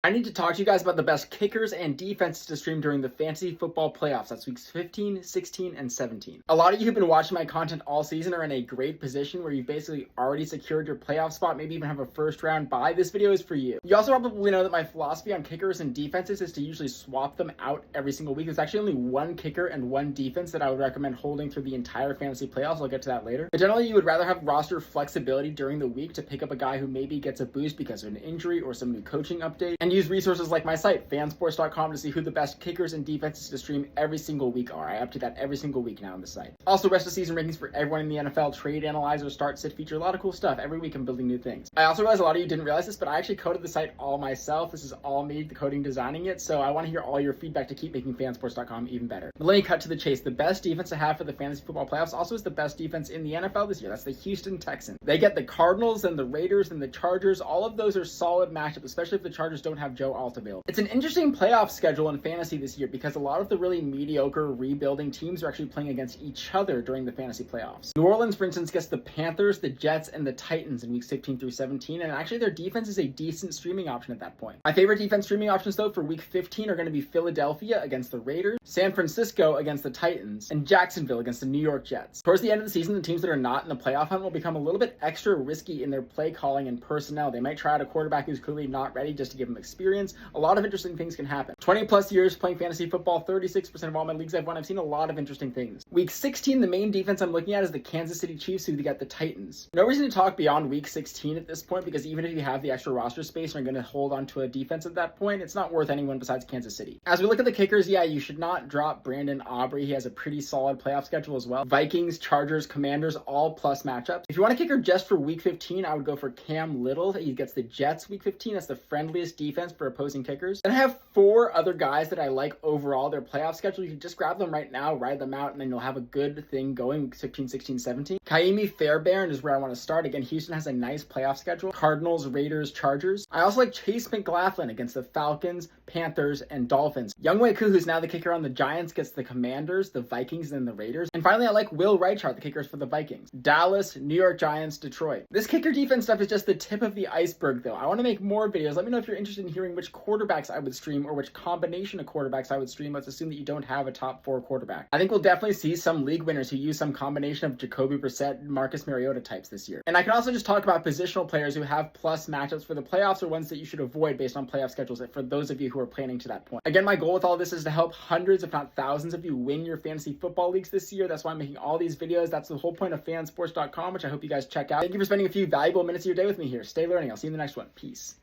I need to talk to you guys about the best kickers and defenses to stream during the fantasy football playoffs. That's weeks 15, 16, and 17. A lot of you who've been watching my content all season are in a great position where you've basically already secured your playoff spot, maybe even have a first round bye. This video is for you. You also probably know that my philosophy on kickers and defenses is to usually swap them out every single week. There's actually only one kicker and one defense that I would recommend holding through the entire fantasy playoffs. I'll get to that later. But generally, you would rather have roster flexibility during the week to pick up a guy who maybe gets a boost because of an injury or some new coaching update, and use resources like my site, fansports.com, to see who the best kickers and defenses to stream every single week are. I update that every single week now on the site. Also, rest of season rankings for everyone in the NFL, trade analyzer, start, sit feature, a lot of cool stuff. Every week I'm building new things. I also realize a lot of you didn't realize this, but I actually coded the site all myself. This is all me, the coding, designing it. So I want to hear all your feedback to keep making fansports.com even better. But let me cut to the chase. The best defense to have for the fantasy football playoffs also is the best defense in the NFL this year. That's the Houston Texans. They get the Cardinals and the Raiders and the Chargers. All of those are solid matchups, especially if the Chargers don't have Joe Alt available. It's an interesting playoff schedule in fantasy this year because a lot of the really mediocre rebuilding teams are actually playing against each other during the fantasy playoffs. New Orleans, for instance, gets the Panthers, the Jets, and the Titans in weeks 15 through 17, and actually their defense is a decent streaming option at that point. My favorite defense streaming options, though, for week 15 are going to be Philadelphia against the Raiders, San Francisco against the Titans, and Jacksonville against the New York Jets. Towards the end of the season, the teams that are not in the playoff hunt will become a little bit extra risky in their play calling and personnel. They might try out a quarterback who's clearly not ready just to give him experience. A lot of interesting things can happen. 20 plus years playing fantasy football, 36% of all my leagues I've won. I've seen a lot of interesting things. Week 16, the main defense I'm looking at is the Kansas City Chiefs, who got the Titans. No reason to talk beyond week 16 at this point, because even if you have the extra roster space and are going to hold on to a defense at that point, it's not worth anyone besides Kansas City. As we look at the kickers, yeah, you should not drop Brandon Aubrey. He has a pretty solid playoff schedule as well. Vikings, Chargers, Commanders, all plus matchups. If you want a kicker just for week 15, I would go for Cam Little. He gets the Jets week 15. That's the friendliest defense for opposing kickers. Then I have four other guys that I like overall. Their playoff schedule, you can just grab them right now, ride them out, and then you'll have a good thing going week 15, 16, 17. Kaimi Fairbairn is where I want to start. Again, Houston has a nice playoff schedule. Cardinals, Raiders, Chargers. I also like Chase McLaughlin against the Falcons, Panthers, and Dolphins. Younghoe Koo, who's now the kicker on the Giants, gets the Commanders, the Vikings, and the Raiders. And finally, I like Will Reichard, the kickers for the Vikings. Dallas, New York Giants, Detroit. This kicker defense stuff is just the tip of the iceberg, though. I want to make more videos. Let me know if you're interested in hearing which quarterbacks I would stream or which combination of quarterbacks I would stream. Let's assume that you don't have a top 4 quarterback. I think we'll definitely see some league winners who use some combination of Jacoby Brissett and Marcus Mariota types this year. And I can also just talk about positional players who have plus matchups for the playoffs or ones that you should avoid based on playoff schedules for those of you who are planning to that point. Again, my goal with all this is to help hundreds, if not thousands of you win your fantasy football leagues this year. That's why I'm making all these videos. That's the whole point of fansports.com, which I hope you guys check out. Thank you for spending a few valuable minutes of your day with me here. Stay learning. I'll see you in the next one. Peace.